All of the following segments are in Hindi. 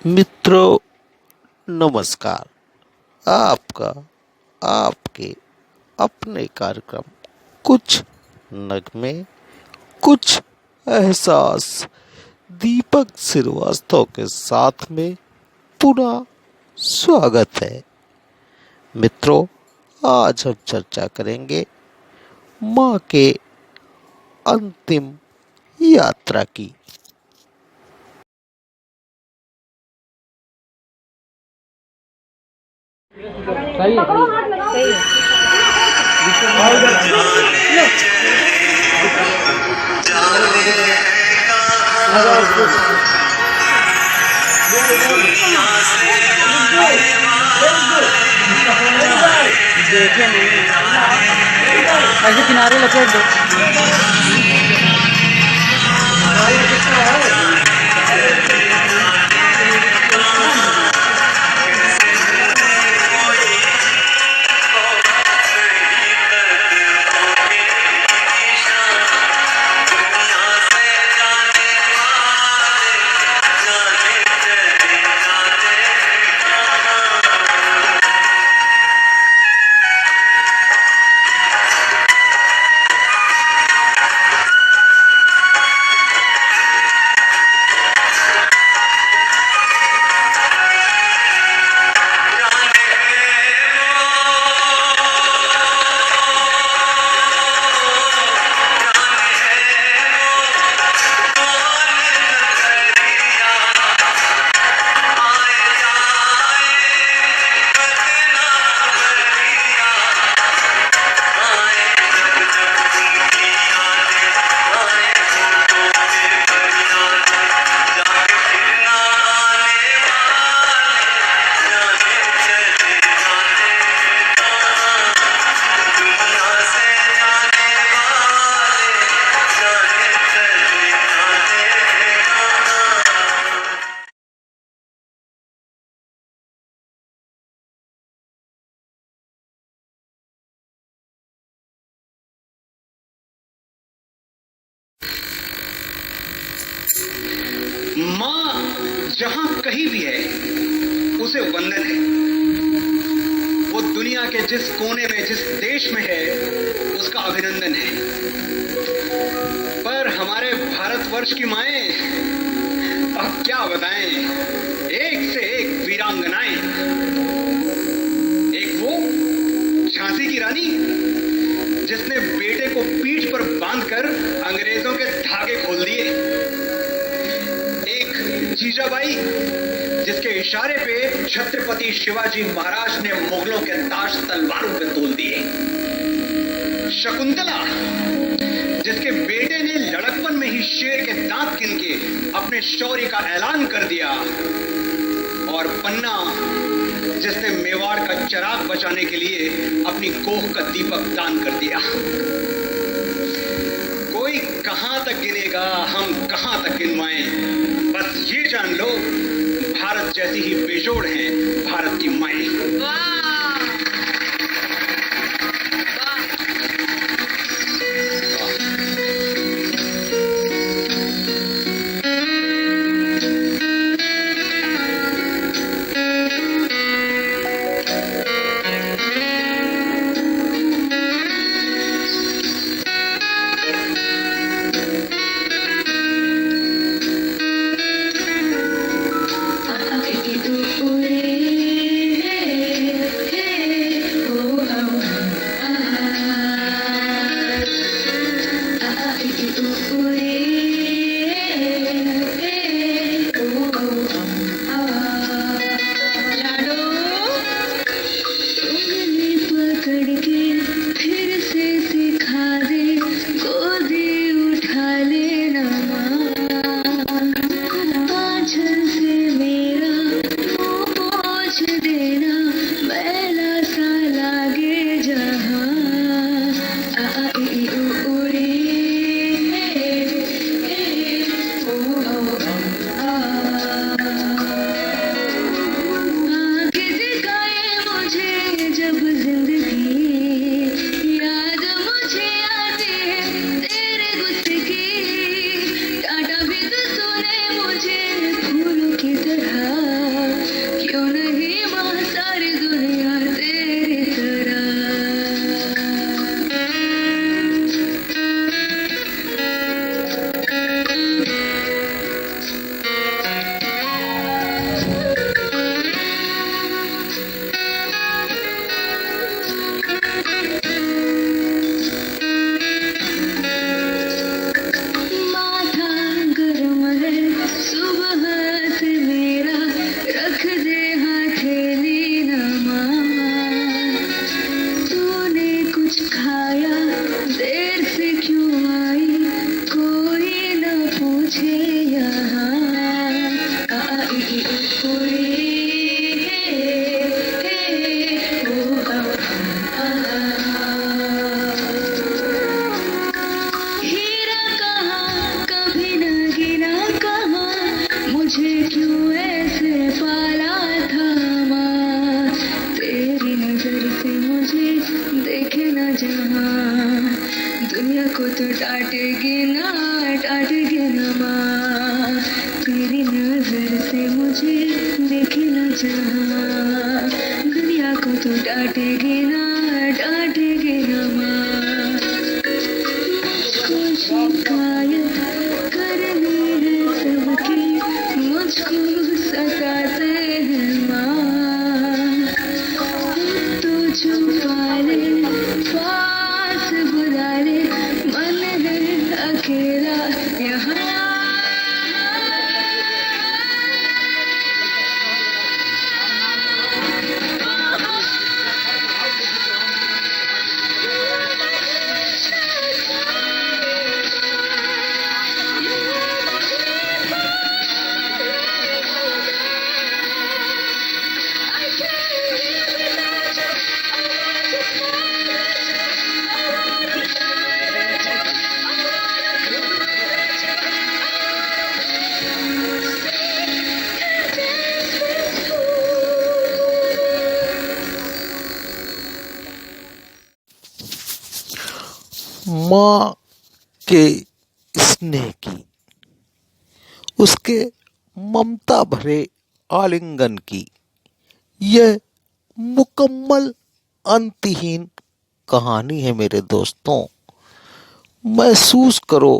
मित्रों नमस्कार। आपका आपके अपने कार्यक्रम कुछ नगमे कुछ एहसास दीपक श्रीवास्तव के साथ में पुनः स्वागत है। मित्रों, आज हम चर्चा करेंगे माँ के अंतिम यात्रा की। सही है, सही ऐसे किनारे लपेट दो। माँ जहां कहीं भी है उसे वंदन है। वो दुनिया के जिस कोने में जिस देश में है उसका अभिनंदन है। पर हमारे भारतवर्ष की माएं अब क्या बताएं, एक से एक वीरांगनाएं। एक वो झांसी की रानी जिसने बेटे को पीठ पर बांधकर अंग्रेजों के धागे खोल दिए। जीजाबाई जिसके इशारे पे छत्रपति शिवाजी महाराज ने मुगलों के ताज तलवारों पे तोल दिए। शकुंतला जिसके बेटे ने लड़कपन में ही शेर के दांत गिन के अपने शौर्य का ऐलान कर दिया। और पन्ना जिसने मेवाड़ का चिराग बचाने के लिए अपनी कोख का दीपक दान कर दिया। कोई कहां तक गिनेगा, हम कहां तक गिनवाएं। बस ये जान लो, भारत जैसी ही बेजोड़ हैं भारत की माएं। Uri डांटेगी ना माँ, मुझको शिकायत करनी है सबकी, मुझको सताते हैं माँ, तो छुपा ले पास बुला ले, मन है अकेला यहाँ। माँ के स्नेह की, उसके ममता भरे आलिंगन की यह मुकम्मल अंतहीन कहानी है मेरे दोस्तों। महसूस करो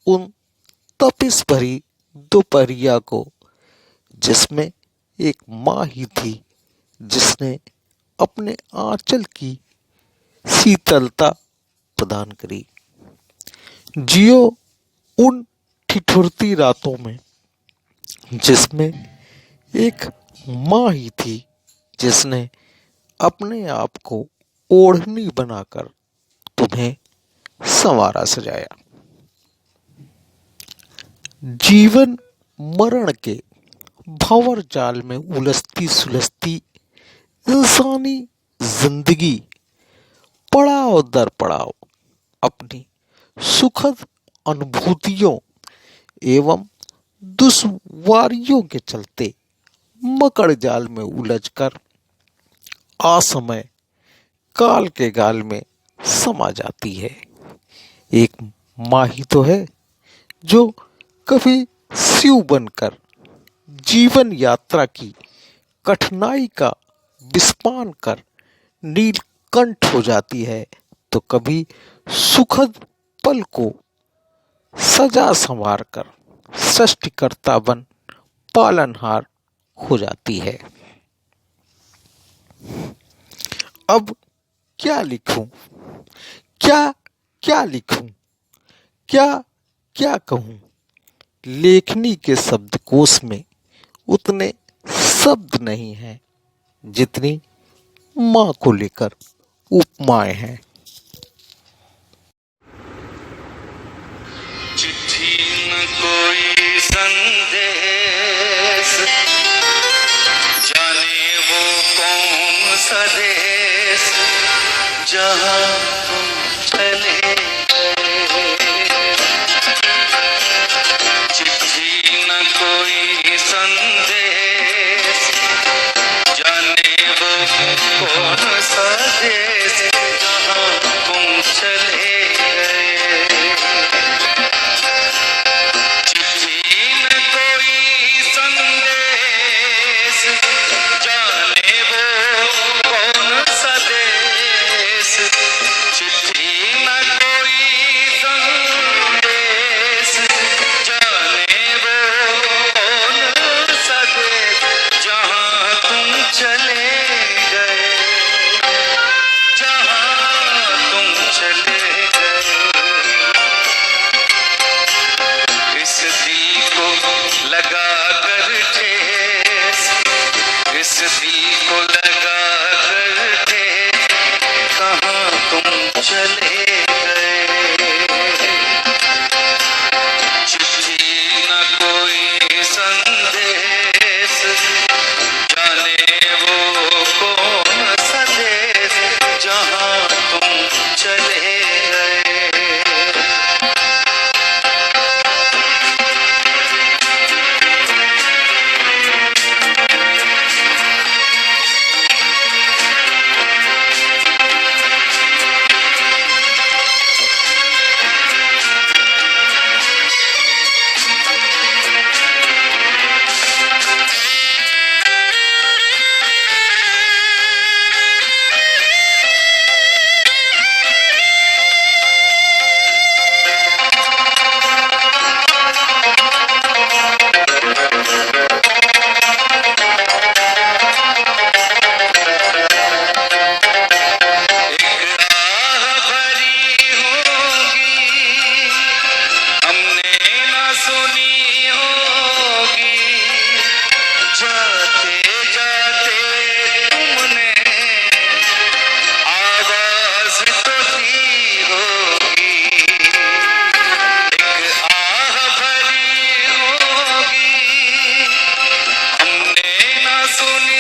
उन तपिश भरी दोपहरिया को जिसमें एक माँ ही थी जिसने अपने आंचल की शीतलता प्रदान करी। जियो उन ठिठुरती रातों में जिसमें एक माँ ही थी जिसने अपने आप को ओढ़नी बनाकर तुम्हें संवारा सजाया। जीवन मरण के भंवर जाल में उलझती सुलझती इंसानी जिंदगी पड़ाव दर पड़ाव अपनी सुखद अनुभूतियों एवं दुश्वारियों के चलते मकड़ जाल में उलझकर असमय काल के गाल में समा जाती है। एक माँ ही तो है जो कभी शिव बनकर जीवन यात्रा की कठिनाई का विस्पान कर नीलकंठ हो जाती है, तो कभी सुखद पल को सजा संवार कर सृष्टिकर्ता बन पालनहार हो जाती है। अब क्या लिखूं, क्या लिखूं, क्या कहूं। लेखनी के शब्दकोश में उतने शब्द नहीं हैं जितनी माँ को लेकर उपमाएं हैं। चिट्ठी न कोई संदेश, जाने वो कौन सा देश जहाँ तुम चले गए। चिट्ठी न कोई संदेश, जाने वो कौन सा देश जहाँ तुम चले गए। चिट्ठी न कोई संदेश, जाने वो कौन सा देश। चिट्ठी न कोई संदेश, जाने वो कौन सा देश जहाँ तुम चले गए, जहाँ तुम चले गए। इस दिल को लगा कर ठेस, इस दिल को लगा कर ठेस कहाँ तुम चले गए। चिट्ठी न कोई संदेश, जाने वो कौन सा देश जहाँ तुम चले गए। सुनी